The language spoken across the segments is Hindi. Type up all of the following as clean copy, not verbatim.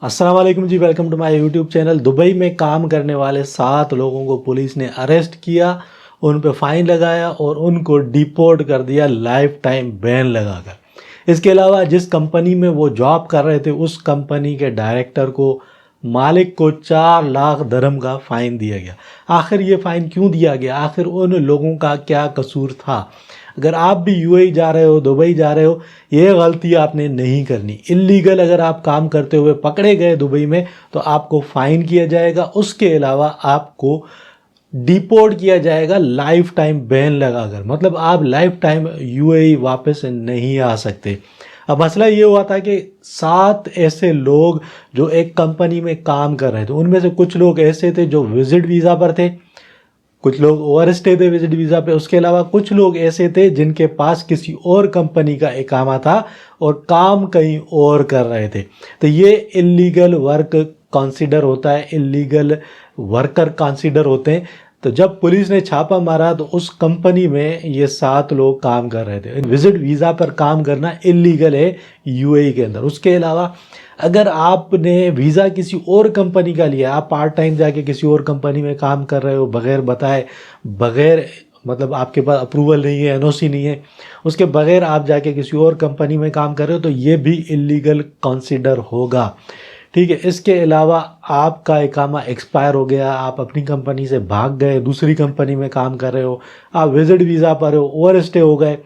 अस्सलाम वालेकुम जी, welcome to my YouTube channel. Dubai में काम करने वाले 7 लोगों को पुलिस ने अरेस्ट किया, उन पे फ़ाइन लगाया और उनको डिपोर्ट कर दिया लाइफ टाइम बैन लगाकर। इसके अलावा जिस कंपनी में वो जॉब कर रहे थे उस कंपनी के डायरेक्टर को, मालिक को 4 लाख दिरहम का फ़ाइन दिया गया। आखिर ये फ़ाइन क्यों दिया गया? आखिर उन लोगों का क्या कसूर था? अगर आप भी यूएई जा रहे हो, दुबई जा रहे हो, ये गलती आपने नहीं करनी। इल्लीगल अगर आप काम करते हुए पकड़े गए दुबई में तो आपको फ़ाइन किया जाएगा। उसके अलावा आपको डिपोर्ट किया जाएगा लाइफ टाइम बैन लगाकर, मतलब आप लाइफ टाइम यूएई वापस नहीं आ सकते। अब मसला ये हुआ था कि 7 ऐसे लोग जो एक कंपनी में काम कर रहे थे, उनमें से कुछ लोग ऐसे थे जो विजिट वीज़ा पर थे, कुछ लोग ओवर स्टे थे विजिट वीज़ा पे। उसके अलावा कुछ लोग ऐसे थे जिनके पास किसी और कंपनी का इकामा था और काम कहीं और कर रहे थे। तो ये इल्लीगल वर्क कंसीडर होता है, इल्लीगल वर्कर कंसीडर होते हैं। तो जब पुलिस ने छापा मारा तो उस कंपनी में ये 7 लोग काम कर रहे थे। विजिट वीज़ा पर काम करना इल्लीगल है यूएई के अंदर। उसके अलावा अगर आपने वीज़ा किसी और कंपनी का लिया, आप पार्ट टाइम जाके किसी और कंपनी में काम कर रहे हो बगैर बताए, बगैर मतलब आपके पास अप्रूवल नहीं है, एनओसी नहीं है, उसके बगैर आप जाके किसी और कंपनी में काम कर रहे हो तो ये भी इल्लीगल कंसीडर होगा। ठीक है। इसके अलावा आपका इकामा एक्सपायर हो गया, आप अपनी कंपनी से भाग गए, दूसरी कंपनी में काम कर रहे हो, आप विजिट वीज़ा पर हो, ओवर स्टे हो गए,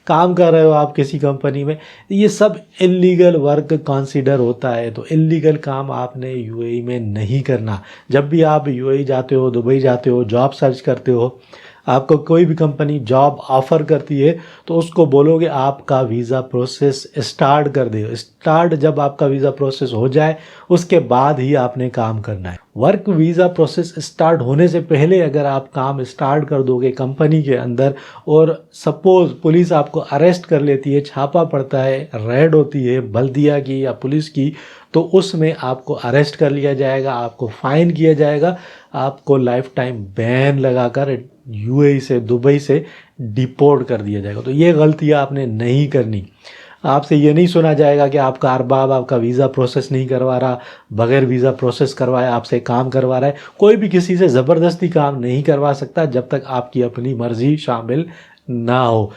काम कर रहे हो आप किसी कंपनी में, ये सब इल्लीगल वर्क कंसीडर होता है। तो इल्लीगल काम आपने यूएई में नहीं करना। जब भी आप यूएई जाते हो, दुबई जाते हो, जॉब सर्च करते हो, आपको कोई भी कंपनी जॉब ऑफ़र करती है तो उसको बोलोगे आपका वीज़ा प्रोसेस स्टार्ट कर दे। स्टार्ट जब आपका वीज़ा प्रोसेस हो जाए उसके बाद ही आपने काम करना है। वर्क वीज़ा प्रोसेस स्टार्ट होने से पहले अगर आप काम स्टार्ट कर दोगे कंपनी के अंदर और सपोज़ पुलिस आपको अरेस्ट कर लेती है, छापा पड़ता है, रेड होती है बल्दिया की या पुलिस की, तो उसमें आपको अरेस्ट कर लिया जाएगा, आपको फ़ाइन किया जाएगा, आपको लाइफ टाइम बैन लगाकर यूएई से, दुबई से डिपोर्ट कर दिया जाएगा। तो ये गलतियाँ आपने नहीं करनी। आपसे ये नहीं सुना जाएगा कि आपका अरबाब आपका वीज़ा प्रोसेस नहीं करवा रहा, बगैर वीज़ा प्रोसेस करवाए आपसे काम करवा रहा है। कोई भी किसी से ज़बरदस्ती काम नहीं करवा सकता जब तक आपकी अपनी मर्ज़ी शामिल ना हो।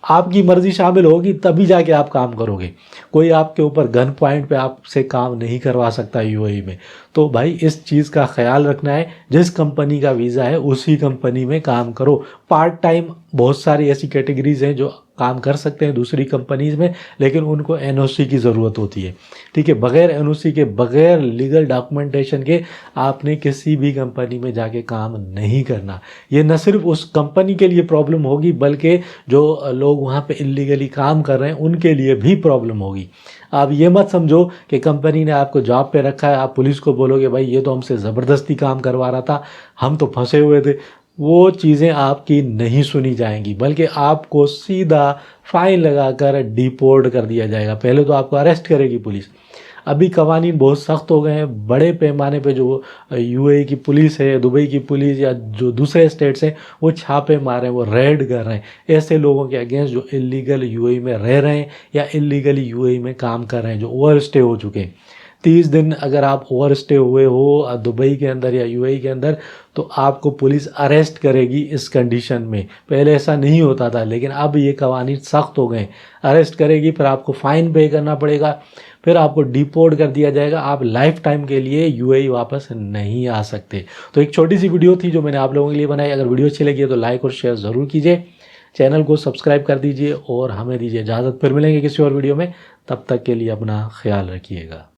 आपकी मर्ज़ी शामिल होगी तभी जाके आप काम करोगे। कोई आपके ऊपर गन पॉइंट पे आपसे काम नहीं करवा सकता यूएई में। तो भाई इस चीज़ का ख्याल रखना है, जिस कंपनी का वीज़ा है उसी कंपनी में काम करो। पार्ट टाइम बहुत सारी ऐसी कैटेगरीज़ हैं जो काम कर सकते हैं दूसरी कंपनीज़ में, लेकिन उनको एनओसी की ज़रूरत होती है। ठीक है, बगैर एनओसी के, बगैर लीगल डॉक्यूमेंटेशन के आपने किसी भी कंपनी में जाके काम नहीं करना। ये न सिर्फ उस कंपनी के लिए प्रॉब्लम होगी बल्कि जो लोग वहाँ पे इल्लीगली काम कर रहे हैं उनके लिए भी प्रॉब्लम होगी। आप ये मत समझो कि कंपनी ने आपको जॉब पे रखा है, आप पुलिस को बोलोगे भाई ये तो हमसे ज़बरदस्ती काम करवा रहा था, हम तो फंसे हुए थे। वो चीज़ें आपकी नहीं सुनी जाएंगी बल्कि आपको सीधा फ़ाइन लगाकर डिपोर्ट कर दिया जाएगा। पहले तो आपको अरेस्ट करेगी पुलिस। अभी कवानीन बहुत सख्त हो गए हैं, बड़े पैमाने पे जो यूएई की पुलिस है, दुबई की पुलिस या जो दूसरे स्टेट्स हैं वो छापे मार रहे हैं, वो रेड कर रहे हैं ऐसे लोगों के अगेंस्ट जो इल्लीगल यूएई में रह रहे हैं या इल्लीगली यूएई में काम कर रहे हैं, जो ओवर स्टे हो चुके हैं। 30 दिन अगर आप ओवर स्टे हुए हो दुबई के अंदर या यूएई के अंदर तो आपको पुलिस अरेस्ट करेगी इस कंडीशन में। पहले ऐसा नहीं होता था लेकिन अब ये कवानीन सख्त हो गए। अरेस्ट करेगी, फिर आपको फ़ाइन पे करना पड़ेगा, फिर आपको डिपोर्ट कर दिया जाएगा। आप लाइफ टाइम के लिए यूएई वापस नहीं आ सकते। तो एक छोटी सी वीडियो थी जो मैंने आप लोगों के लिए बनाई। अगर वीडियो अच्छी लगी है तो लाइक और शेयर ज़रूर कीजिए, चैनल को सब्सक्राइब कर दीजिए और हमें दीजिए इजाज़त। फिर मिलेंगे किसी और वीडियो में, तब तक के लिए अपना ख्याल रखिएगा।